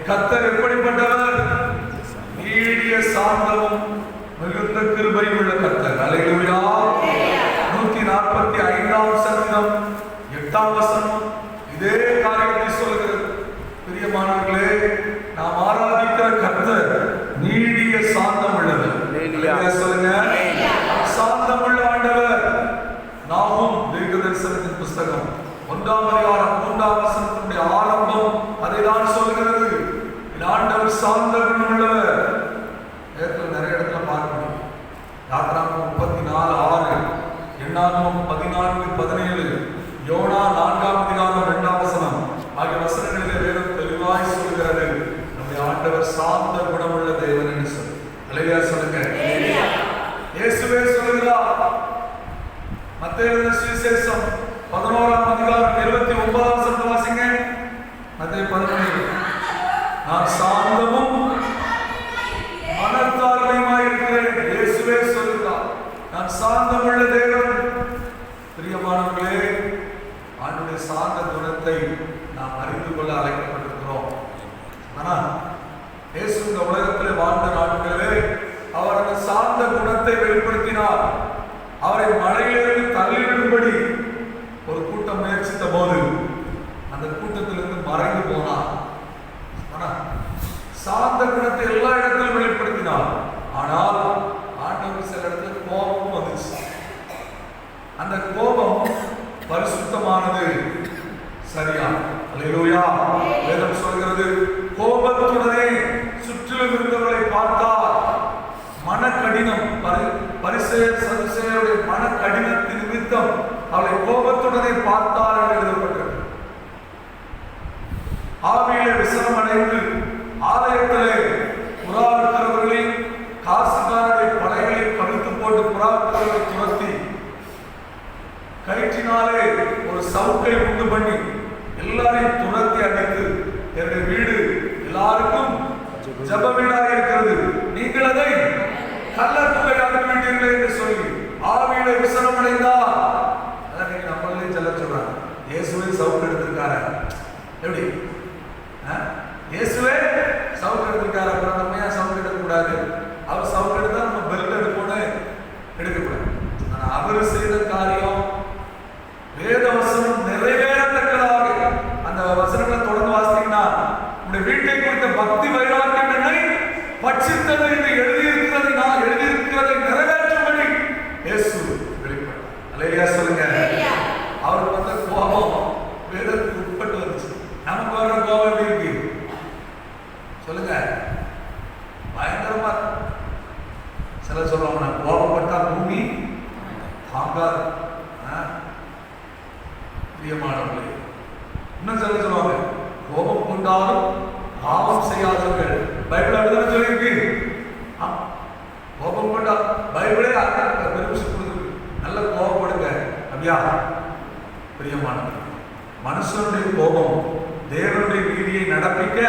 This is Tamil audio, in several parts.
கர்த்தர் எப்படிப்பட்டவர்? நீடிய சாந்தமும் மிகுந்த கிருபையும் உள்ள கர்த்தர். அல்லேலூயா. 145ஆம் சங்கீதம் 8ஆம் வசனம் இதே காரியத்தை சொல்கிறது. பிரியமானவர்களே, நாம் ஆராதிக்கிற கர்த்தர் நீடிய சாந்தம் உள்ளவர். சொல்லுங்க, சாந்தம் உள்ள ஆண்டவர். நாகும் தீர்க்கதரிசனத்தின் புஸ்தகம் 1ஆம் அதிகாரம் 3ஆம் வசனத்தினுடைய ஆரம்பம் அதைதான் சொல்கிறது. ஆண்டவர் சாந்த குணம் உள்ளவர். நிறைய இடத்துல பார்க்க முடியும். யாத்திராகமம் 34:6, எண்ணாகமம் 14:17, யோனா 4ஆம் அதிகாரம் 2ஆம் வசனம் ஆகிய வசனங்களிலே வேதம் தெளிவாய் சொல்கிறது. நம்முடைய ஆண்டவர் சாந்த குணமுள்ள தேவன் என்று சொல்லி. அல்லேலூயா சொல்லுங்க. இயேசுவே சொல்கிறார். மத்தேயு எழுதின சுவிசேஷம் 11ஆம் அதிகாரம் 29ஆம் வசனத்தை வாசிங்க. மத்தேயு 11. நான் சாந்தமும் மனத்தாழ்மையுமாய் இருக்கிறேன். இயேசுவே சொல்கிறார், நான் சாந்தமுள்ள தேவன் சார்ந்த குணத்தை நாம் அறிந்து கொள்ள அழைக்கப்பட்டிருக்கிறோம். ஆனா இயேசு இந்த உலகத்தில் வாழ்ந்த நாட்களிலே அவர் அந்த சார்ந்த குணத்தை வெளிப்படுத்தினார். அவரை மலையிலிருந்து தள்ளிவிடும்படி ஒரு கூட்டம் முயற்சித்த போது அந்த கூட்டத்திலிருந்து மறைந்து போனார். சார்ந்த குணத்தை எல்லா இடத்திலும் வெளிப்படுத்தினார். ஆனால் ஆண்டவர் சில இடத்துல கோபம் வந்துச்சு. அந்த கோபம் பரிசுத்தமானது, சரியா? அல்லேலூயா. வேதம் சொல்கிறது, கோபத்துடனே சுற்றிலும் இருந்தவர்களை பார்த்தார். மனக்கடினம், பரிசேயர் சதுசேயருடைய மனக்கடினத்தின் நிமித்தம் அவளை கோபத்துடனே பார்த்தார் என்று எழுதப்பட்டது. ஆவியிலே விசனம் அடைந்து ஆலயத்திலே புறா இருக்கிறவர்களையும் காசுகாரருடைய படைகளை பறித்து போட்டு புறா இருக்கிறவர்களை துரத்தி கயிற்றினாலே ஒரு சவுக்கை உண்டு பண்ணி எல்லாரையும் துரத்தி அடைத்து, என்னுடைய வீடு எல்லாருக்கும் ஜப வீடாக இருக்கிறது, நீங்கள் அதை கள்ளத்துறை அனுப்பிவிட்டீர்கள் என்று சொல்லி ஆவியிலே விசனம் அடைந்தார். அதான் நீங்க நம்மளே சொல்ல சொல்றாங்க, இயேசுவை சவுக்கு எடுத்திருக்காரு. எப்படி? இயேசுவே சவுக்கு எடுத்திருக்காரு, அப்புறம் நம்ம ஏன் சவுக்கு எடுக்கக்கூடாது? அவர் சவுக்கு எடுத்தா நம்ம பெல்ட் எடுப்போன்னு எடுக்கக்கூடாது. ஆனா அவர் செய்த காரியம் வேத வசனம் நிறைவேறத்தக்கதாக. அந்த வசனங்களை தொடர்ந்து வாசித்தீங்கன்னா, உங்களுடைய வீட்டை குறித்த பக்தி வைராக்கியம் என்னை பட்சித்தது என்று எழுதியிருக்கிறது, நான் எழுதியிருக்கிறதை நிறைவேற்றும்படி இயேசு வெளிப்பட்டார். அல்லேலூயா சொல்லுங்க. அவருக்கு வந்த கோபம் வேதத்துக்கு உட்பட்டு வந்துச்சு. நமக்கு வர கோபம் எப்படி இருக்கு சொல்லுங்க? பயங்கரமா. சில சொல்லுவாங்க, நான் கோபப்பட்டா பூமி தாங்காது. பிரியமானவர்களே, இன்னும் சில சொல்லுவாங்க, கோபம் கொண்டாலும் பாவம் செய்யாதவர்கள். பைபிள் அப்படிதான் சொல்லியிருக்கு. கோபம் கொண்டா பைபிளே பெருமிஷம் கொடுத்துருக்கு, நல்ல கோபப்படுங்க அப்படியா? பிரியமானவர்கள், மனுஷனுடைய கோபம் தேவனுடைய நீதியை நடப்பிக்க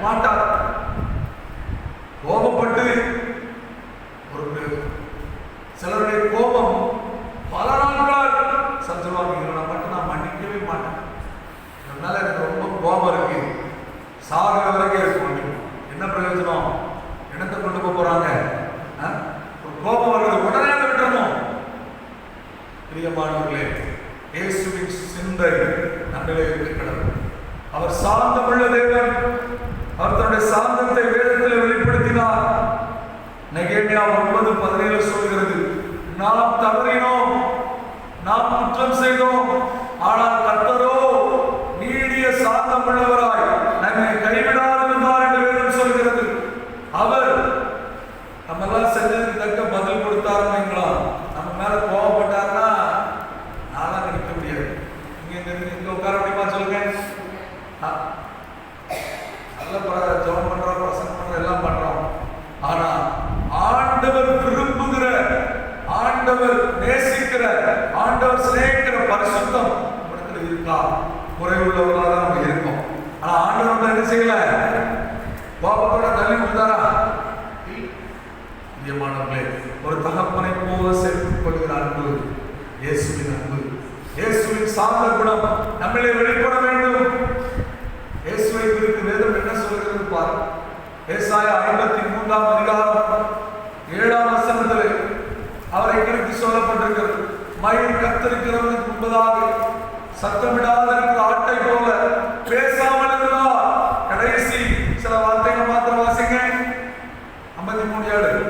மாட்டார். கோபப்பட்டு ஒரு சிலருடைய கோபம் பல நாட்களாக சொல்லுவாங்க, இவனை மட்டும் நான் மன்னிக்கவே மாட்டேன், இதனால எனக்கு ரொம்ப கோபம் இருக்கு, சாகிற வரைக்கும் இருக்கும். என்ன பிரயோஜனம்? என்னத்தை கொண்டு போறாங்க? ஒரு கோபம் வருது, உடனே விட்டுறணும். பிரியமானவர்களே, இயேசுவின் சிந்தை நம்மிலே இருக்கிறது. அவர் சாந்தமுள்ள தேவன். அவர் தன்னுடைய சாந்தத்தை வேதத்தில் வெளிப்படுத்தினார். நெகேமியா 9:17 சொல்கிறது, நாம் தவறினோம், நாம் குற்றம் செய்தோம், ஆனால் கர்த்தரோ நீடிய சாந்தமுள்ளவராய் நம்மை கைவிடாதிருந்தார் என்று வேதம் சொல்கிறது. அவர் நம்ம எல்லாம் செஞ்சதுக்கு தக்க பதில் கொடுத்தாருங்களா? நம்ம மேல கோபப்பட்டாருன்னா நான்லாம் நிற்க முடியாது. இங்க உட்கார முடியுமா சொல்லுங்க? நல்ல ஜெபம் பண்றோம், பிரசங்கம் பண்றோம், எல்லாம் பண்றோம். ஆனா ஆண்டவர் விரும்புகிற, ஆண்டவர் நேசிக்கிற, ஆண்டவர் சிநேகிக்கிற பரிசுத்தம் இடத்துல இருக்கா? குறைவுள்ளவர்களாக தான் நம்ம இருக்கோம். ஆனா ஆண்டவர் என்ன செய்யல? கோபத்தோட தள்ளி கொடுத்தாரா? பிரியமானவர்களே, ஒரு தகப்பனை போல சேர்த்துக் கொள்கிற அன்பு இயேசுவின் அன்பு. இயேசுவின் சாந்த குணம் நம்மளே வெளிப்பட வேண்டும். இயேசுவை குறித்து வேதம் என்ன சொல்கிறது பார். ஏசாயா 53ஆம் அதிகாரம் 7ஆம் வசனத்திலே அவரை குறித்து சொல்லப்பட்டிருக்கிறது. மயில் கத்தரிக்கிறவனுக்கு முன்பதாக சத்தமிடாத இருக்கிற ஆட்டை போல பேசாமல் இருந்தார். கடைசி சில வார்த்தைகள் மாத்திரம் வாசிங்க. 53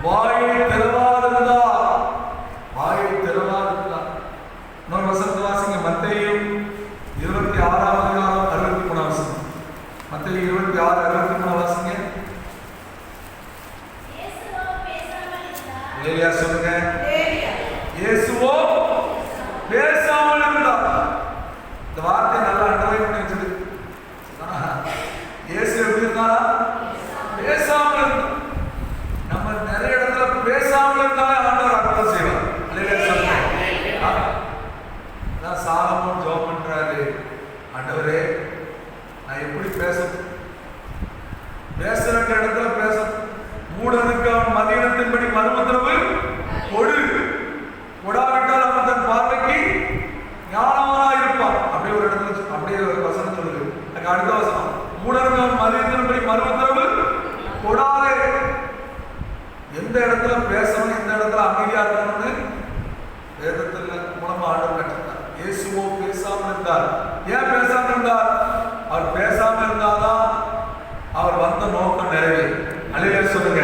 வாயை திறவாதிருந்தார். வாயை திறவாதிருந்தார். இன்னொரு வசனத்தை வாசிங்க. மத்தேயு 26ஆம் அதிகாரம் 63ஆம் வசனம். மத்தேயு 26:63 வாசிங்க. ஏலியா சொல்லுங்க. இயேசுவோ பேசாமல் இருந்தார். இந்த வார்த்தை நல்லா அண்டர்லைன் பண்ணி வச்சிருக்கு. இயேசு எப்படி இருந்தாரா? பேசாமல் இருந்தார். நம்ம நிறைய இடத்துல பேசாமல் இருந்தாலே ஆண்டவர் அற்புதம் செய்வார். அதான் சாலமோன் ஜெபம் பண்றாரு, ஆண்டவரே நான் எப்படி பேச, பேச வேண்டிய இடத்துல பேச. மூடனுக்கு அவன் மதியினத்தின்படி மறுமுத்திரவு கொடு, கொடாவிட்டால் அவன் தன் பார்வைக்கு ஞானவனாக இருப்பான். அப்படி ஒரு இடத்துல அப்படியே ஒரு வசனம் சொல்லுது. அதுக்கு அடுத்த வசனம், மூடனுக்கு அவன் மதியினத்தின்படி மறுமுத்திரவு கொடாதே. எந்த இடத்துல பேசணும், எந்த இடத்துல அமைதியா இருக்கணும்னு வேதத்துல மூலமா ஆண்டவர் கற்றுத்தார். இயேசுவோ பேசாமல் இருந்தார். ஏன் பேசாமல் இருந்தார்? அவர் பேசாமல் இருந்தாதான் அவர் வந்த நோக்கம் நிறைவேறும். அல்லேலூயா சொல்லுங்க.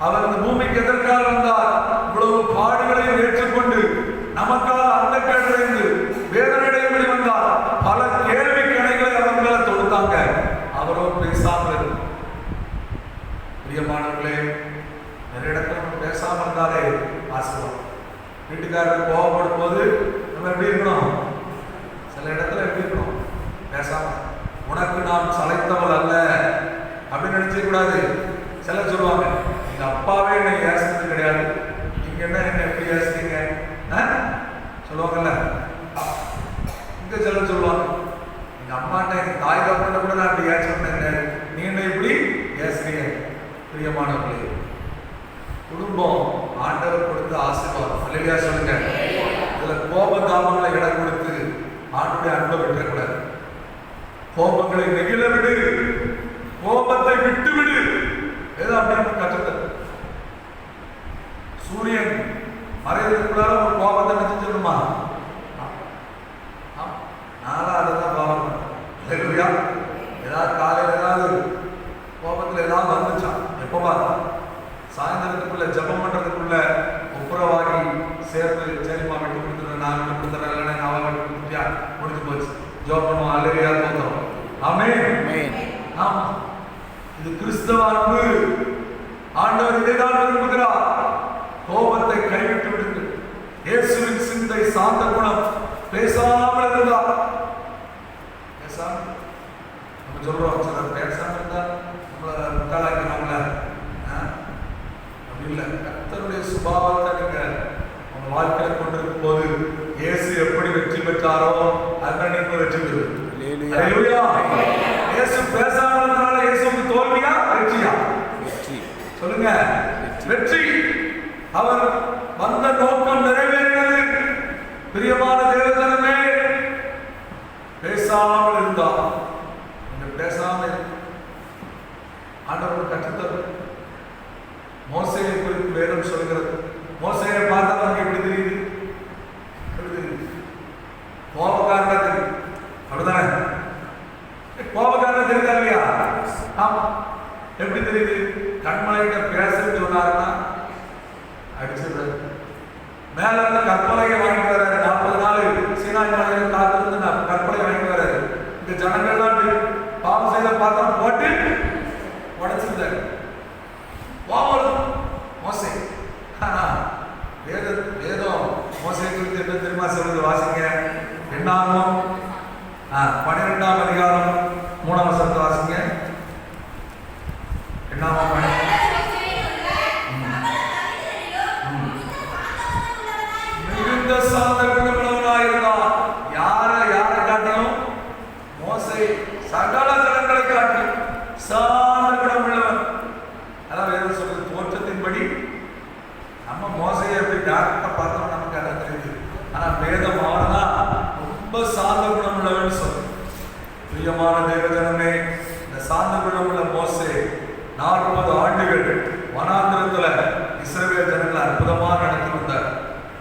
அவர் இந்த பூமிக்கு எதற்காக வந்தார்? இவ்வளவு பாடுகளையும் ஏற்றுக்கொண்டு நமக்காக அந்த கேட்டறிந்து வேதனையும்படி வந்தார். பல கேள்வி கணைகளை அவர் மேல தொடுத்தாங்க. அவரோ பேசாமல் இருந்தார். பிரியமானவர்களே, நிறைய இடத்துல நம்ம பேசாம இருந்தாலே ஆசீர்வாதம். வீட்டுக்காரர் கோபப்படும் போது நம்ம எப்படி இருக்கணும்? சில இடத்துல எப்படி இருக்கணும்? பேசாம. உனக்கு நான் சளைத்தவள் அல்ல அப்படின்னு நினைச்சே கூடாது. சில சொல்லுவாங்க, எங்க அப்பாவே என்னை ஏசினது கிடையாது, நீங்க என்ன என்ன எப்படி ஏசினீங்க சொல்லுவாங்கல்ல. இங்க சில சொல்லுவாங்க, எங்க அம்மாட்ட எங்க தாய் தப்பட்ட கூட நான் அப்படி ஏசினது கிடையாது, நீ என்ன இப்படி ஏசுறீங்க. பிரியமானவர்களே, குடும்பம் ஆண்டவர் கொடுத்த ஆசீர்வாதம். அல்லேலூயா சொல்லுங்க. இதுல கோப தாபங்களை இடம் கொடுத்து ஆண்டுடைய அன்பை விட்டுறக்கூடாது. கோபங்களை நெகிழ விடு, கோபத்தை விட்டு விடு. ஏதோ அப்படின்னு கற்றுத்தல். சூரியன் மறைவதற்குள்ளார ஒரு கோபத்தை நினைச்சு சொல்லுமா? நானும் அதுதான் கோபம். அல்லேலூயா. ஏதாவது காலையில் ஏதாவது கோபத்தில் ஏதாவது வந்துச்சான், எப்பமா சாயந்தரத்துக்குள்ள ஜபம் பண்றதுக்குள்ள ஒப்புரவாகி சேர்ந்து சரிமா விட்டு கொடுத்துருந்தேன், நான் விட்டு கொடுத்துறேன், இல்லைன்னா அவன் விட்டு கொடுத்தியா, முடிஞ்சு போச்சு. ஜோம் பண்ணுவோம். அல்லேலூயா தோத்துறோம். ஆமென். ஆமா, இது கிறிஸ்தவ அன்பு. ஆண்டவர் இதைதான் விரும்புகிறார். கோபத்தை கைவிட்டு விடுங்க. இயேசுவின் சிந்தை சாந்த குணம். பேசாமல் இருந்தார். பேசாம நம்ம சொல்றோம், சிலர் பேசாம இருந்தா நம்மளை முட்டாளாக்கிறவங்கள அப்படி இல்லை. கர்த்தருடைய சுபாவத்தை நீங்க உங்க வாழ்க்கையில கொண்டிருக்கும் போது இயேசு எப்படி வெற்றி பெற்றாரோ அதுதான் நீங்க வெற்றி பெறுவீங்க. அல்லேலூயா. இயேசு பேசாததுனால இயேசுவுக்கு தோல்வியா வெற்றியா? வெற்றி. சொல்லுங்க, வெற்றி. அவர் வந்த நோக்கம் நிறைவேறியது. பிரியமான தேவஜனமே, பேசாமல் இருந்தார். நீங்கள் பேசாமல் ஆண்டவர் கற்றுத்தரு. மோசேயை குறித்து வேதம் சொல்கிறது. மோசேயை பார்த்தா நமக்கு எப்படி தெரியுது? கோபக்காரனா தெரியும். அப்படிதானே? கோபக்காரனா தெரியுதா இல்லையா? ஆமா. எப்படி தெரியுது? கண்மலைகிட்ட பேசுன்னு சொன்னாருன்னா அடிச்சிடுறாரு. மேல இருந்து கற்பலையை வாங்கிட்டு வர்றாரு. 40 நாள் சீனாய் மலையில காத்திருந்து கற்பலை வாங்கிட்டு வர்றாரு. இந்த ஜனங்கள்லாம் பாவம் செய்த பாத்திரம் போட்டு உடைச்சிருந்தாரு. மோசே. வேதம் மோசே குறித்து என்ன தெரியுமா சொல்றது? வாசிங்க. என்னாகும் 12ஆம் அதிகாரம் 3ஆம் வசனத்தை வாசிங்க. என்னாகும் மிகுந்த சாந்த குணமுள்ளவனாயிருந்தான். யாரை காட்டிலும்? மோசே சகல ஜனங்களை காட்டிலும் சாந்த குணமுள்ளவன். அதான் வேதம் சொல்றது. தோற்றத்தின்படி நம்ம மோசையை எப்படி டாக்டரை பார்த்தோம் நமக்கு அதான் தெரியுது. ஆனா வேதம் அவன்தான் ரொம்ப சாந்த குணம் உள்ளவன் சொல்லு. பிரியமான தேவஜனமே, இந்த சாந்த குணம் உள்ள மோசே 40 ஆண்டுகள் வனாந்திரத்துல இஸ்ரவேல் ஜனங்களை அற்புதமாக நடத்தி வந்தார்.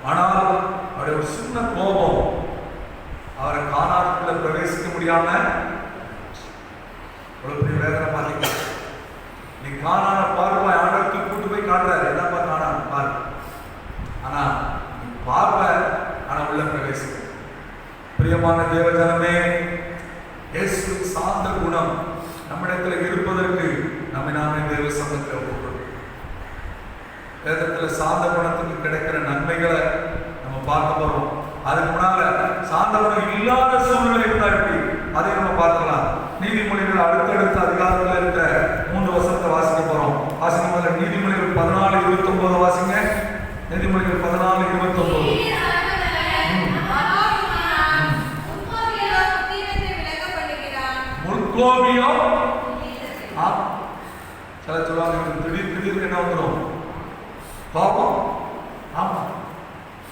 ஆனால் அவருடைய ஒரு சின்ன கோபம் அவரை கானானுக்குள்ள பிரவேசிக்க முடியாம ஒரு பெரிய வேதனை பாத்தீங்க. நீ கானான பார்வை ஆண்டவருக்கு கூட்டு போய் காட்டுறாரு. என்னப்பா கானான் பாரு. ஆனா நீ பார்வை ஆனா உள்ள பிரவேசிக்க. பிரியமான தேவஜனமே, இயேசு சாந்த குணம் நம்மிடத்துல இருப்பதற்கு நம்மை நாமே தேவ சமூகத்தில் ஒப்புக்கொள்வோம். வேதத்துல சாந்த குணத்துக்கு கிடைக்கிற நன்மைகளை நம்ம பார்க்க போறோம். அதுக்கு முன்னால சாந்த குணம் இல்லாத சூழ்நிலை இருந்தா எப்படி அதை நம்ம பார்க்கலாம். நீதிமொழிகள் அடுத்தடுத்த அதிகாரத்தில் இருக்க 3 வசனத்தை வாசிக்க போறோம். வாசிக்க முதல்ல நீதிமொழிகள் 14:29 வாசிங்க. நீதிமொழிகள் 14:29. முற்கோபியம். சில சொல்லுவாங்க திடீர்னு என்ன வந்துடும்? கோபம். ஆமா,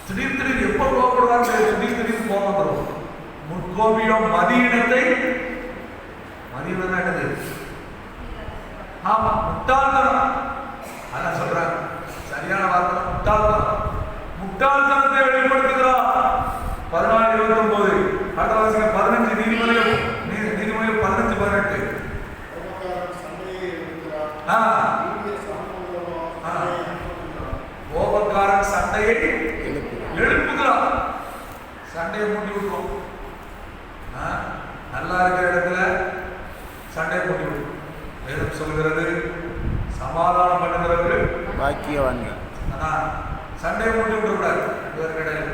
திடீர் எப்போ கோபப்படுவாங்க? திடீர்னு கோபம் வந்துடும். முற்கோபியம் மதியினத்தை. மதியினம் என்னது? ஆமா, முட்டாள்தனம். அதான் சொல்றாங்க, சரியான வார்த்தை முட்டாள்தனம். முட்டாள்தனத்தை வெளிப்படுத்துகிறார். 14:29 அடுத்த வாசிங்க. 15 நீதிமொழிகள் 15:18. கோபக்காரன் சண்டையை எழுப்புகிறான். சண்டையை மூட்டி விட்டுரும். நல்லா இருக்கிற இடத்துல சண்டையை மூட்டி விட்டுரும். வேதம் சொல்கிறது சமாதானம் பண்ணுகிறவர்கள் பாக்கியவான்கள். சண்டையை மூட்டி விட்டுக்கூடாது. கிடையாது.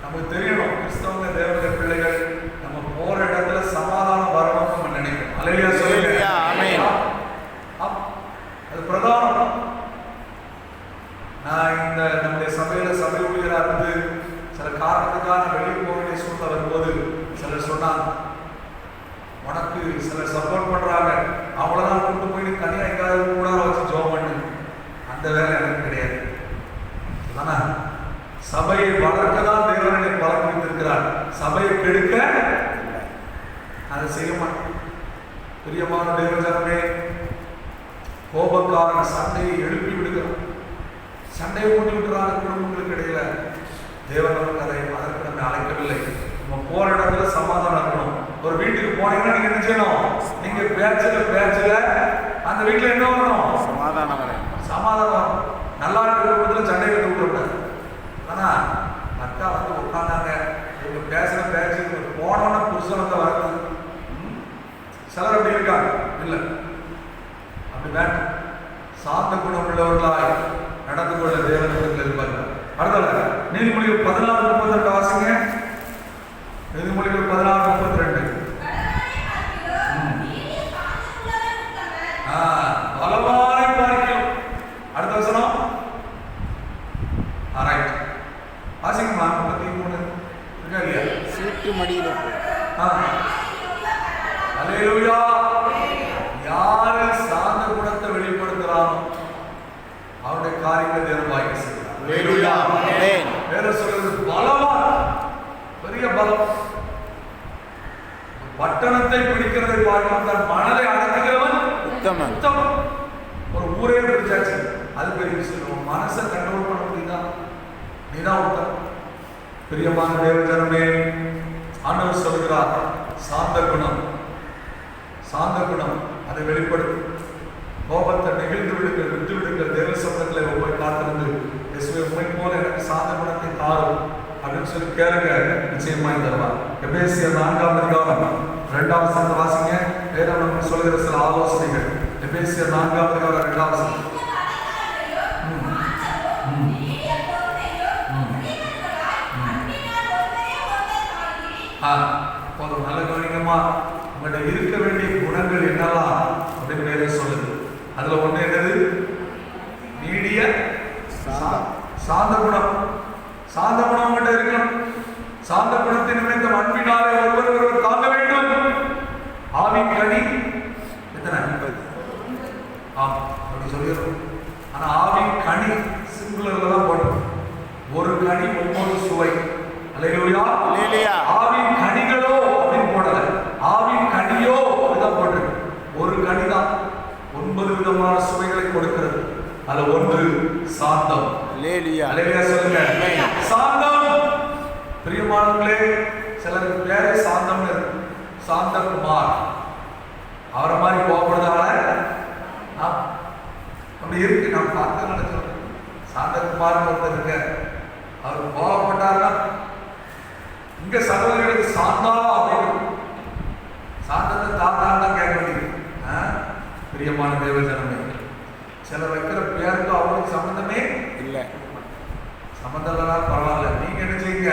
நமக்கு தெரியணும், கிறிஸ்தவங்க தேவனுடைய பிள்ளைகள் நம்ம போற இடத்துல சமாதானம் வரணும்னு நம்ம நினைக்கணும். அல்லேலூயா சொல்லுங்க. அது பிரதானம். நான் இந்த நம்முடைய சபை ஊழியராக இருந்து சில காரணத்துக்காக வெளியே போக வேண்டிய சூழ்நிலை வரும்போது சிலர் சொன்னாங்க, உனக்கு சிலர் சப்போர்ட் பண்றாங்க, அவ்வளவுதான் கொண்டு போய் தனியாக எங்காவது கூட வச்சு ஜோம் பண்ணு. அந்த வேலை எனக்கு கிடையாது. ஆனா சபையை வளர்க்கதான் தேவனை பழக்கி வைத்திருக்கிறார். சபையை கெடுக்க அதை செய்ய மாட்டேன். பிரியமான தேவஜனமே, கோபக்காரன் சண்டையை எழுப்பி விடுகிறான். சண்டையை மூட்டி விட்டுறாங்க குடும்பங்களுக்கு இடையில. தேவன் நமக்கு அதற்கு நம்ம அழைக்கவில்லை. நம்ம போற இடத்துல சமாதானம் இருக்கணும். ஒரு வீட்டுக்கு போனீங்கன்னா நீங்க என்ன செய்யணும்? நீங்க பேச்சுல அந்த வீட்டுல என்ன வரணும்? சமாதானம். நல்லா இருக்கிற குடும்பத்துல சண்டை கட்டு விட்டுருக்கூடாது. ஆனா அக்கா உட்காந்தாங்க, இவங்க பேசுற பேச்சு போனோன்னு புருஷன் வந்து வரது. சிலர் அப்படி இருக்காங்க. இல்லை, அப்படி வேண்டாம். சாந்த குணம் உள்ளவர்களாய் நடந்து கொள்ள தேவனிடத்தில் இருப்பார்கள். அடுத்த நீதிமொழிகள் 16:32 வாசிங்க. நீதிமொழிகள் 16:32. பலவானை பார்க்கிறோம். அடுத்த வசனம் வாசிங்கம்மா. 33 இருக்கா இல்லையா? சீட்டு மடியில். அல்லேலூயா. யாரு சாந்த குணத்தை வெளிப்படுத்துறானோ அவருடைய காரியங்களை தேவன் வாய்க்கு செய்கிறார். அல்லேலூயா. வேற சொல்றது பலவான், பெரிய பலம். பட்டணத்தை பிடிக்கிறதை பார்க்கலாம், தன் மனதை அடக்குகிறவன் உத்தமன். ஒரு ஊரே பிடிச்சாச்சு, அது பெரிய விஷயம். மனசை கண்ட்ரோல் பண்ண முடியுதா? நீதான் உத்தமன். பிரியமான தேவஜனமே, ஆண்டவர் சொல்கிறார் சாந்த குணம் அதை வெளிப்படுத்தும். கோபத்தை நெகிழ்ந்து விடுங்கள், விட்டு விடுங்கள். தேவ சமூகத்தில் போய் காத்திருந்து இயேசுவே உம்மை போல எனக்கு சாந்த குணத்தை தாரும் அப்படின்னு சொல்லி கேளுங்க, நிச்சயமாய் தருவார். எபேசியர் 4:2 வசனத்தை வாசிங்க. வேதம் நமக்கு சொல்கிற சில ஆலோசனைகள். எபேசியர் 4:2 வசனம். போதும், நல்ல கவனிங்கம்மா. உங்கள்கிட்ட இருக்க வேண்டிய குணங்கள் என்னெல்லாம் அப்படின்னு வேதம் சொல்லுது. அதுல ஒண்ணு என்னது? நீடிய சாந்த குணம். சாந்த குணம் உங்கள்கிட்ட இருக்கணும். சாந்த குணத்தின் நிமித்தம் அன்பினாலே ஒருவர் தாங்க வேண்டும். ஆவின் கனி எத்தனை? 50. ஆமா, அப்படி சொல்லிடுறோம். ஆனா ஆவின் கனி சிங்குலர்ல தான் போடும். ஒரு கனி ஒவ்வொரு சுவை. அல்லேலூயா. ஆவின் கனிகளோ அப்படின்னு போடல, ஆவின் கனியோ அப்படிதான் போட்டிருக்கு. ஒரு கனிதான் 9 விதமான சுவைகளை கொடுக்கிறது. அதுல ஒன்று சாந்தம். அல்லேலூயா சொல்லுங்க. சாந்தம். பிரியமானவர்களே, சிலருக்கு பேரே சாந்தம்னு இருக்கு. சாந்தகுமார். அவரை மாதிரி கோபப்படுறதால அப்படி இருக்கு. நான் பார்த்து நினைச்சோம். சாந்தகுமார் ஒருத்தர் இருக்க, அவர் கோபப்பட்டாருன்னா இங்க சகோதரிகளுக்கு சாந்தா அப்படின்னு சாந்தத்தை தாத்தான் கேட்க வேண்டியது. பிரியமான தேவஜனமே, சிலர் வைக்கிற பேருக்கு அவங்களுக்கு சம்பந்தமே இல்லை. சம்பந்தம் இல்லைனா பரவாயில்ல, நீங்க என்ன செய்யுங்க,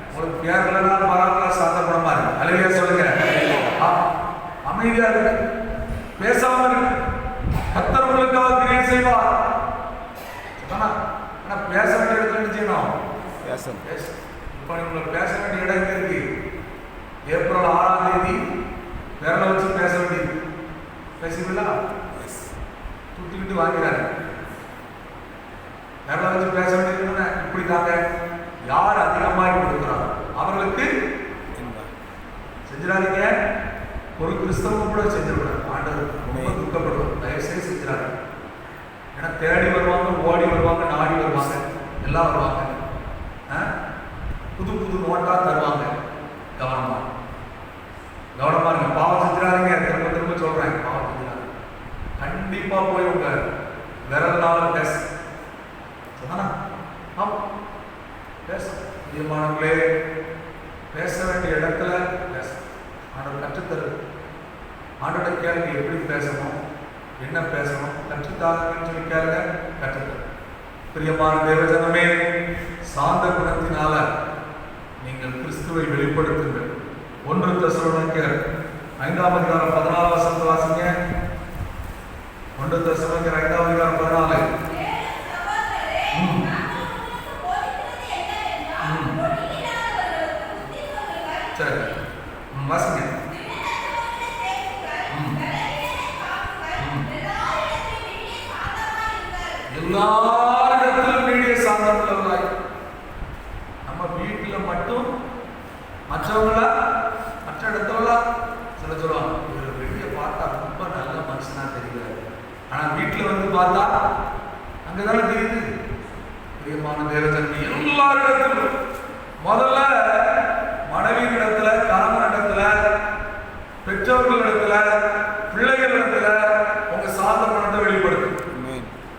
உங்களுக்கு பேர் இல்லைனா பரவாயில்ல, சாந்த குணமா இருக்கு. அல்லேலூயா சொல்லுங்க. அமைதியா இருக்கு, பேசாம இருக்கு. கர்த்தர் உங்களுக்காக கிரியை செய்வார். ஆனா பேச வேண்டிய இடத்துல என்ன செய்யணும்? பேச. இப்போ உங்களுக்கு பேச வேண்டிய இடம் இருக்கு. ஏப்ரல் 6ஆம் தேதி விரல வச்சு பேச வேண்டிய செய்வீங்களா? தூக்கிக்கிட்டு வாங்கிறாரு. யாரெல்லாம் வச்சு பேச வேண்டியது இப்படி தாங்க. யார் அதிகமாக கொடுக்கிறார் அவர்களுக்கு செஞ்சிடாதீங்க. ஒரு கிறிஸ்தவம் கூட செஞ்சிடக்கூடாது. ஆண்டவர் ரொம்ப துக்கப்படுவார். தயவுசெய்து செஞ்சிடாரு. ஏன்னா தேடி வருவாங்க, ஓடி வருவாங்க, நாடி வருவாங்க, எல்லாம் வருவாங்க. புது புது நோட்டா தருவாங்க. கவனமா கவனமா இருங்க. பாவம் செஞ்சிடாதீங்க. திரும்ப திரும்ப சொல்றேன், பாவம் செஞ்சிடாது. கண்டிப்பா போய் உங்க விரல்னால பேச சொன்னா பேச தீர்மானங்களே பேச வேண்டிய இடத்துல பேச ஆண்டவர் கற்றுத்தரு. ஆண்டோட கேளுங்க, எப்படி பேசணும், என்ன பேசணும், கற்றுத்தாங்கன்னு சொல்லி கேளுங்க, கற்றுத்தரு. பிரியமான தேவஜனமே, சாந்த குணத்தினால நீங்கள் கிறிஸ்துவை வெளிப்படுத்துங்கள். 1 தெசலோனிக்கர் 5:14 வாசிங்க. 1 தெசலோனிக்கர் 5:14. சரி வாசிங்க. எல்லாரிடத்திலும் நீடிய சாந்தம் உள்ளவர்களாய். நம்ம வீட்டில் மட்டும் மற்றவங்கள மற்ற இடத்துல சில சொல்லுவாங்க, இவர் வெளியே பார்த்தா ரொம்ப நல்ல மனுஷனா தெரிகிறார், ஆனா வீட்டில் வந்து பார்த்தா அங்கதானே தெரியுது. பிரியமான தேவஜனமே, எல்லாரிடத்திலும் முதல்ல மனைவியிடத்துல, கணவனிடத்துல, பெற்றோர்களிடத்துல, பிள்ளைகளிடத்துல உங்க சாந்த குணத்தை வெளிப்படுத்து.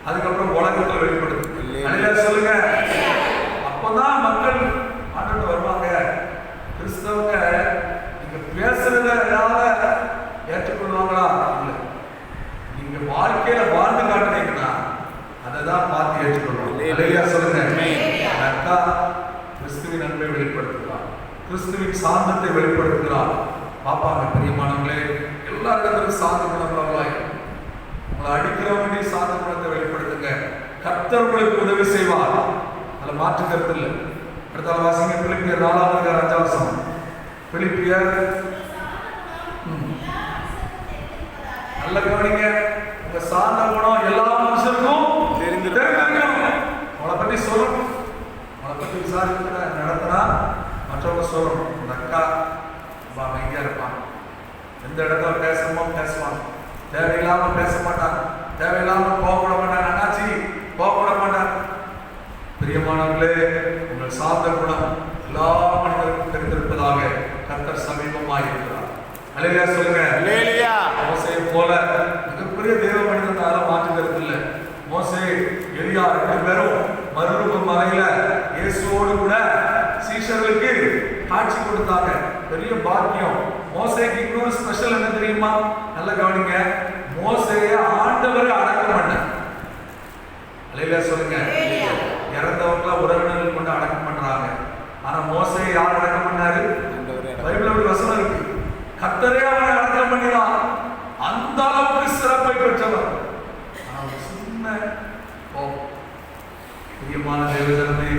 அதுக்கப்புறம் உலகத்துல வெளிப்படுத்து. சொல்லுங்க. அப்பதான் மக்கள் ஆண்டு வருவாங்க. கிறிஸ்தவங்க நீங்க பேசுறத ஏற்றுக்கொள்வாங்களா? இல்லை. நீங்க வாழ்க்கையில வாழ்ந்து காட்டுறீங்கன்னா அதை தான் பார்த்து ஏற்றுக்கொள்வாங்க. சொல்லுங்க. கிறிஸ்துவின் அன்பை வெளிப்படுத்துகிறார், கிறிஸ்துவின் சாந்தத்தை வெளிப்படுத்துகிறார். பாப்பாங்க பிரியமானவங்களே, எல்லா இடத்திலும் சாந்த குணங்களாய் உங்களை அடிக்கிறவங்க சாந்த குணத்தை வெளிப்படுத்துங்க. கர்த்தர் உங்களுக்கு உதவி செய்வார். அதுல மாற்று கருத்து இல்லை. அடுத்த வாசிங்க. பிலிப்பியர் 4:5. பிலிப்பியர் நல்ல கவனிங்க. உங்க சாந்த குணம் எல்லா மனுஷருக்கும் தெரிஞ்சிருக்கணும். உங்களை பத்தி சொல்லணும், உங்களை பத்தி விசாரிக்கிற நடத்தினா மற்றவங்க சொல்லணும். இந்த அக்கா ரொம்ப அமைதியா இருப்பாங்க, எந்த இடத்துல பேசணுமோ பேசுவாங்க, தேவையில்லாம பேச மாட்டாங்க, தேவையில்லாம கோபப்பட மாட்டாங்க, அண்ணாச்சி கோபப்பட மாட்டாங்க. பிரியமானவர்களே, உங்கள் சாந்த குணம் எல்லா மனிதருக்கும் தெரிந்திருப்பதாக கர்த்தர் சமீபமாக இருக்கிறார். அல்லேலூயா சொல்லுங்க. அல்லேலூயா. மோசேயை போல மிகப்பெரிய தேவ மனிதனால மாற்றுகிறது இல்லை. மோசே, எலியா 2 பேரும் மறுரூப மலையில இயேசுவோடு கூட சீஷர்களுக்கு காட்சி கொடுத்தாங்க. பெரிய பாக்கியம். மோசேக்கு இன்னொரு ஸ்பெஷல் என்ன தெரியுமா? நல்ல கவனிங்க. மோசேயை ஆண்டவர் அடக்கம் பண்ணார். அல்லேலூயா சொல்லுங்க. இறந்தவங்கள உறவினர்கள் கொண்டு அடக்கம் பண்றாங்க. ஆனா மோசேயை யார் அடக்கம் பண்ணாரு? பைபிள்ல வசனம் இருக்கு, கர்த்தரே அவனை அடக்கம் பண்ணினார். அந்த அளவுக்கு சிறப்பை பெற்றவர். ஆனா ஒரு சின்ன பிரியமான தேவஜனமே,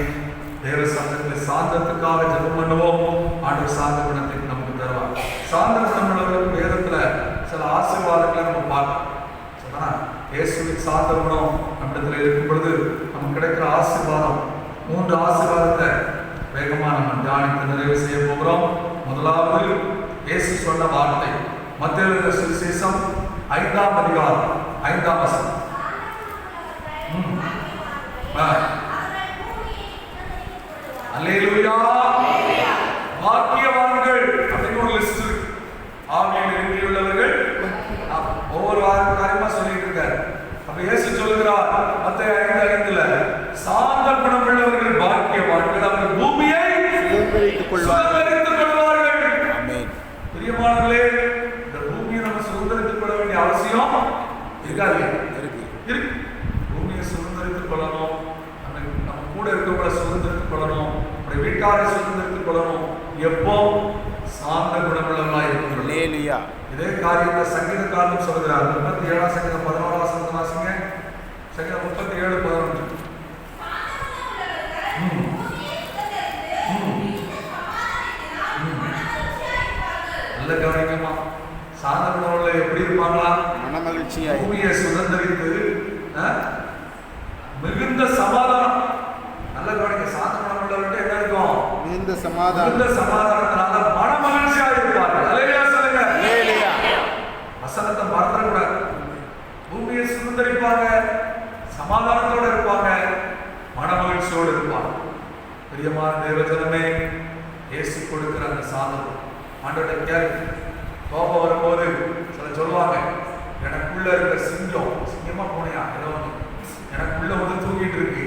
தேவ சங்கத்தில் சாந்தத்துக்காக ஜெபம் பண்ணுவோம். ஆண்டவர் சாந்த குணத்தை நமக்கு தருவார். சாந்த குணம் உள்ளவர்களுக்கு வேதத்துல சில ஆசீர்வாதங்களை நம்ம பார்க்கலாம். இயேசுவின் சாந்த குணம் நம்மிடத்துல இருக்கும் பொழுது நமக்கு கிடைக்கிற ஆசீர்வாதம் 3 ஆசீர்வாதத்தை வேகமா நம்ம தியானித்து நிறைவு செய்ய போகிறோம். முதலாவது இயேசு சொன்ன வார்த்தை, மத்தேயு எழுதின சுவிசேஷம் 5ஆம் அதிகாரம் 5ஆம் வசனம். அல்லேலூயா. பாக்கியவான்கள் அப்படின்னு ஒரு லிஸ்ட் இருக்கு. ஆவியில் நெருங்கியுள்ளவர்கள் ஒவ்வொரு காரியமா சொல்லிட்டு இருக்காரு. அப்ப இயேசு சொல்லுகிறார் மத்தேயு 5:5 சாந்த குணம் உள்ளவர்கள் பாக்கியவான்கள், அவர்கள் பூமியை சுதந்தரித்துக் கொள்வார்கள். பிரியமானவர்களே, இந்த பூமியை நம்ம சுதந்தரித்துக் கொள்ள வேண்டிய அவசியம் இருக்காது. இருக்கு. பூமியை சுதந்தரித்துக் கொள்ளணும், நம்ம கூட இருக்கவங்களை சுதந்தரித்துக் கொள்ளணும், நம்முடைய வீட்டாரை சுதந்தரித்துக் கொள்ளணும். எப்போ? சாந்த குணமுள்ளவர்களாய் இருக்கிறோம். அல்லேலூயா. இதே காரியத்தை சங்கீதக்காரன் சொல்கிறார். 37ஆம் சங்கீதம் 11ஆம் வசனத்தை வாசிங்க. சங்கீதம் 37:11. நல்ல கவனிக்கமா. சாந்த குணமுள்ள எப்படி இருப்பாங்களா? மனமகிழ்ச்சியாய் பூமியை சுதந்திரித்து மிகுந்த சமாதானம். நல்ல கவனிக்க, சாந்த குணமுள்ளவர்கிட்ட என்ன இருக்கும்? மிகுந்த சமாதானம். மிகுந்த சமாதானத்தினால மனமகிழ்ச்சியாக இருப்பார்கள். அல்லேலூயா சொல்லுங்க. அல்லேலூயா. வசனத்தை மறந்துடக்கூடாது. பூமியை சுதந்திரிப்பாங்க, சமாதானத்தோடு இருப்பாங்க, மனமகிழ்ச்சியோடு இருப்பாங்க. பிரியமான தேவஜனமே, இயேசு கொடுக்கிற அந்த சாதனம் ஆண்டவர்கிட்ட கேள்வி. கோபம் வரும்போது சில சொல்லுவாங்க, எனக்குள்ள இருக்கிற சிங்கமா போனியா ஏதோ எனக்குள்ள வந்து தூங்கிட்டு இருக்கு,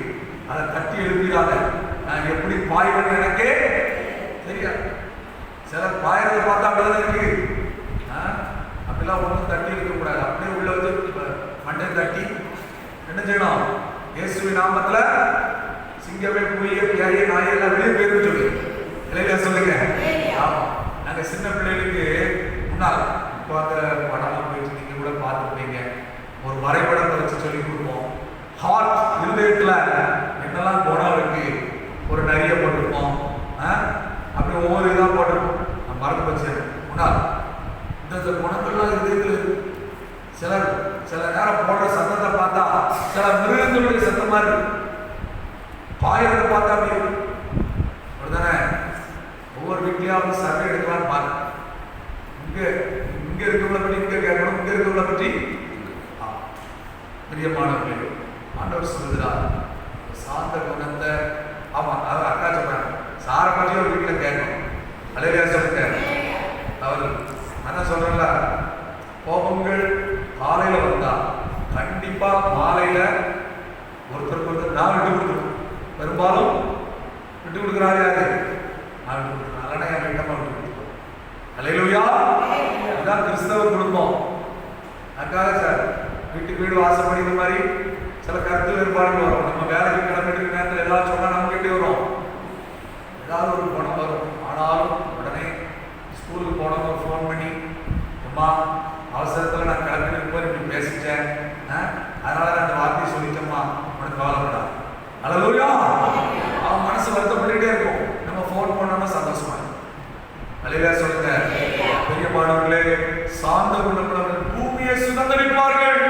அதை தட்டி எழுப்பிடாத, நான் எப்படி பாய்வேன்னு எனக்கே தெரியாது. சிலர் பாயறதை பார்த்தா அப்படிதான் இருக்கு. அப்படிலாம் ஒன்றும் தட்டி இருக்கக்கூடாது. அப்படியே உள்ள வந்து மண்டை தட்டி என்ன செய்யணும்? இயேசுவின் நாமத்துல சிங்கமே புலிய பியாய நாயெல்லாம் வெளியே போயிருந்து சொல்லு. இல்லையா சொல்லுங்க. ஆமா, நாங்க சின்ன பிள்ளைகளுக்கு முன்னால் இப்போ அந்த படம்லாம் போயிட்டு நீங்க கூட பார்த்துருப்பீங்க. ஒரு வரைபடத்தை வச்சு சொல்லி கொடுப்போம். ஹார்ட் இருதயத்துல என்னெல்லாம் குணம் இருக்கு, ஒரு நிறைய போட்டிருப்போம். அப்படி ஒவ்வொரு இதாக போட்டிருப்போம். நான் மறந்து வச்சேன் முன்னால். இந்த குணங்கள்லாம் இருதயத்தில் இருக்கு. சில நேரம் போடுற சத்தத்தை பார்த்தா சில மிருகங்களுடைய சத்தமா இருக்கு. பாயறதை பார்த்தா அப்படி அப்படிதானே? ஒவ்வொரு வீட்லயாவது சர்வே எடுக்கலான்னு பாருங்க. இங்க இருக்கவங்களை பற்றி இங்க கேட்கணும், இங்க இருக்கவங்களை பற்றி. பிரியமானவர்களே, ஆண்டவர் சொல்லுகிறார் சாந்த குணத்தை. ஆமா, அது அக்கா சொல்றாங்க, சாரை பற்றி ஒரு வீட்டுல கேட்கணும். அல்லேலூயா சொல்லுங்க. அவர் அதான் சொல்றேன்ல, கோபங்கள் காலையில வந்தா கண்டிப்பா மாலையில ஒருத்தருக்கு நான் விட்டு கொடுத்துருக்கோம். பெரும்பாலும் விட்டு கொடுக்குறாரு யாரு? நான் விட்டு கொடுக்குறேன். அதனால என் வீட்டமா விட்டு கொடுத்துருக்கோம். அல்லேலூயா. அதுதான் கிறிஸ்தவ குடும்பம். அதுக்காக சார் வீட்டுக்கு வீடு வாசப்படி இந்த மாதிரி சில கருத்து வேறுபாடுகள் வரும். நம்ம வேலைக்கு கிளம்பிட்டு நேரத்தில் ஏதாவது சொன்னா நமக்கு எப்படி வரும்? ஏதாவது ஒரு குணம் வரும். ஆனாலும் உடனே ஸ்கூலுக்கு போனவங்க ஃபோன் பண்ணி, அம்மா அவசரத்தில் நான் கிளம்பிட்டு போய் இப்படி பேசிட்டேன், அதனால நான் அந்த வார்த்தையை சொல்லிட்டேம்மா, உனக்கு கவலைப்படா. அல்லேலூயா. அவன் மனசு வருத்தப்பட்டுட்டே இருக்கும். நம்ம ஃபோன் பண்ணோம்னா சந்தோஷமா இருக்கும். அல்லேலூயா சொல்லுங்க. பிரியமானவர்களே, சாந்த குணமுள்ளவர்கள் பூமியை சுதந்திரிப்பார்கள்.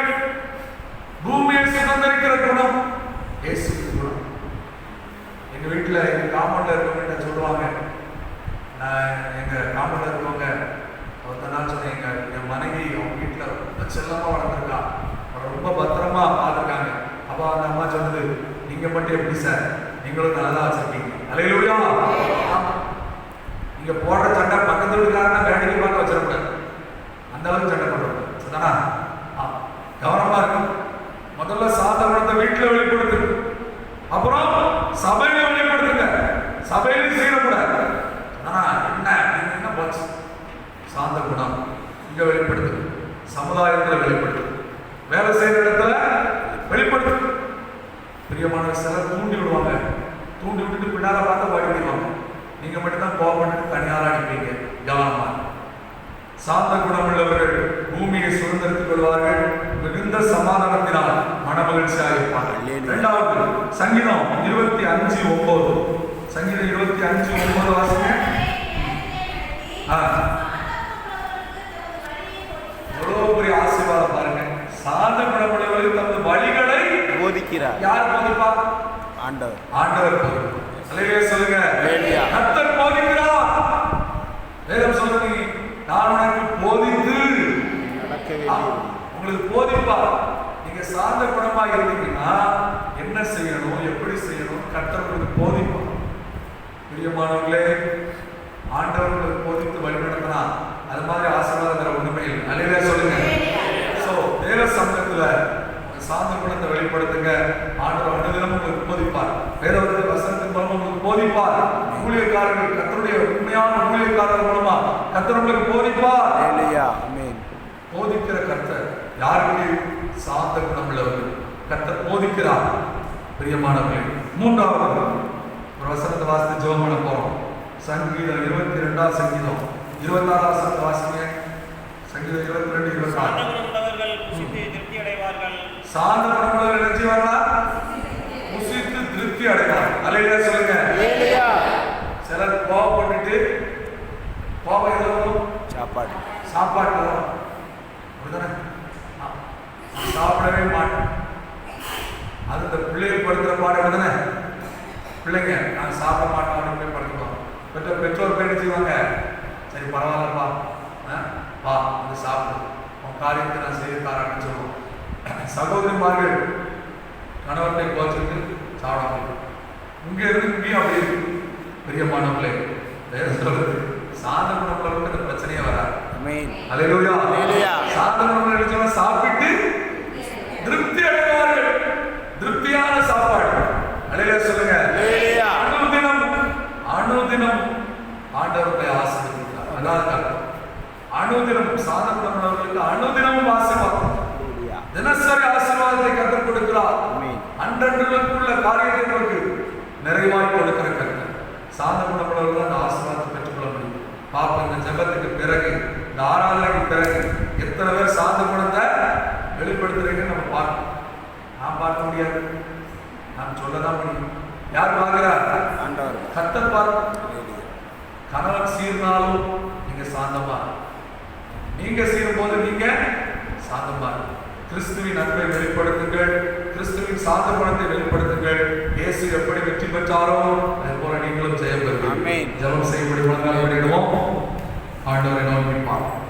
பூமியை சுதந்திரிக்கிற குணம் இயேசு குணம். எங்க வீட்டுல எங்க காம்பவுண்ட்ல இருக்கவங்க சொல்லுவாங்க, எங்க காம்பவுண்ட்ல இருக்கவங்க ஒருத்த நாள் சொன்னீங்க, என் மனைவி அவங்க வீட்டுல ரொம்ப செல்லமா வளர்ந்துருக்கா, அவரை ரொம்ப பத்திரமா பார்த்துருக்காங்க. அப்ப அந்த அம்மா சொன்னது, நீங்க மட்டும் எப்படி சார், நீங்களும் நல்லா வச்சிருக்கீங்க. அல்லேலூயா. நீங்க போடுற சண்டை பக்கத்து வீட்டுக்காரனா வேடிக்கை பார்க்க வச்சிடக்கூடாது. அந்த அளவுக்கு சண்டை பண்றோம். சரிதானா? கவனமா இருக்கும். முதல்ல சாந்த குணத்தை வீட்டுல வெளிப்படுத்து, அப்புறம் சபையில வெளிப்படுத்துங்க. சபையில செய்யக்கூடாது. என்ன போச்சு? சாந்த குணம் இங்க வெளிப்படுத்து, சமுதாயத்துல வெளிப்படுத்து, வேலை செய்யற இடத்துல வெளிப்படுத்து. பிரியமான சிலர் தூண்டி விடுவாங்க. தூண்டி விட்டுட்டு பின்னால பார்த்து ஓடி விடுவாங்க. நீங்க மட்டும்தான் கோபப்பட்டு தனியார அனுப்பீங்க. கவனமா. சாந்த குணமுள்ளவர்கள் பூமியை சுதந்திரித்துக் கொள்வார்கள், மிகுந்த சமாதானத்தினால் மனமகிழ்ச்சியாக இருப்பார்கள். இரண்டாவது சங்கீதம் 25:9. சங்கீதம் 25:9 வாசிங்க. எவ்வளவு பெரிய ஆசீர்வாதம் பாருங்க. சாந்த குணமுள்ளவர்கள் தமது வழிகளை போதிக்கிறார். யார் போதிப்பா? ஆண்டவர். ஆண்டவர் போதிப்பார். அல்லேலூயா சொல்லுங்க. கர்த்தர் போதிக்கிறார். வேதம் சொல்லுது, நான் உனக்கு போதித்து உங்களுக்கு போதிப்பார். நீங்க சாந்த குணமா இருந்தீங்கன்னா என்ன செய்யணும், எப்படி செய்யணும், கர்த்தர் உங்களுக்கு போதிப்பார். பிரியமானவர்களே, ஆண்டவர் உங்களுக்கு போதித்து வழிநடத்தினா அது மாதிரி ஆசீர்வாதம் ஒண்ணுமே இல்லை. அல்லேலூயா சொல்லுங்க. சோ தேவ சமூகத்துல சாந்த குணத்தை வெளிப்படுத்துங்க. ஆண்டவர் அனுதினமும் உங்களுக்கு போதிப்பார். வேதத்தின் வசனத்தின் மூலமா உங்களுக்கு போதிப்பார். ஊழியக்காரர்கள், கர்த்தருடைய உண்மையான ஊழியக்காரர்கள் மூலமா கர்த்தர் உங்களுக்கு போதிப்பார். அல்லேலூயா. ஆமென். போதிக்கிற கர்த்தர் யாருக்கு? சாந்த குணம் உள்ளவர்கள் கர்த்தர் போதிக்கிறார். பிரியமானவர்களே, மூன்றாவது ஒரு வசனத்தை வாசித்து ஜெபம் பண்ண போறோம். சங்கீதம் 22 சங்கீதம் 26 வசனத்தை வாசிங்க. சங்கீதம் 22:26. சாந்த குணமுள்ளவர்கள் நினைச்சுவார்களா? புசித்து திருப்தி அடைவார்கள். அல்லேலூயா சொல்லுங்க. சிலர் கோபப்பட்டுட்டு கோபம் எதுவும் சாப்பாடு சாப்பாடு சாப்பிடவே மாட்டேன். அது இந்த பிள்ளைகள் படுத்துற பாடம் தானே. பிள்ளைங்க நான் சாப்பிட மாட்டோம் அப்படின்னு போய் படுத்துக்குவோம். பெற்றோர் போய் செய்வாங்க, சரி பரவாயில்லப்பா வா வந்து சாப்பிடு, உன் காரியத்தை நான் செய்ய தாரான்னு சொல்லுவோம். சகோதரிமார்கள் கணவர்களை கோச்சிட்டு சாப்பிடாம இங்க இருந்து இங்கேயும் அப்படி இருக்கு. பிரியமானவர்களே, சொல்றது சாந்த குணப்பளவுக்கு இந்த பிரச்சனையே வராது. அல்லேலூயா. சாந்த குணப்பளவு நினைச்சவங்க சாப்பிட்டு திருப்தி அடைவார்கள். திருப்தியான சாப்பாடு. அல்லேலூயா சொல்லுங்க. அனுதினம் ஆண்டவருடைய ஆசீர்வாதம். அதான் அர்த்தம். அனுதினம் சாந்த குணப்பளவுக்கு அனுதினமும் ஆசீர்வாதம், தினசரி ஆசீர்வாதத்தை கற்றுக் கொடுக்கிறார். அன்றன்றுக்குள்ள காரியத்தை நமக்கு நிறைவாய் கொடுக்கிற கருத்து. சாந்த குணப்பளவுக்கு அந்த ஆசீர்வாதத்தை பெற்றுக்கொள்ள முடியும். பாப்ப இந்த ஜெபத்துக்கு பிறகு, இந்த ஆராதனைக்கு பிறகு எத்தனை பேர் சாந்த குணத்தை வெளிப்படுத்துறீங்கன்னு நம்ம பார்க்கணும். நான் பார்க்க முடியாது, நான் சொல்லதான் முடியும். யார் பார்க்கிறார்? கர்த்தர் பார்க்க. கணவன் சீர்னாலும் நீங்க சாந்தமா, நீங்க சீரும் போது நீங்க சாந்தமா. கிறிஸ்துவின் அன்பை வெளிப்படுத்துங்கள், கிறிஸ்துவின் சாந்த குணத்தை வெளிப்படுத்துங்கள். இயேசு எப்படி வெற்றி பெற்றாரோ அது போல நீங்களும் ஜெயம் பெறுவீர்கள். ஜெபம் செய்யும்படி முழங்கால் படிடுவோம். ஆண்டவரை நோக்கி பார்ப்போம்.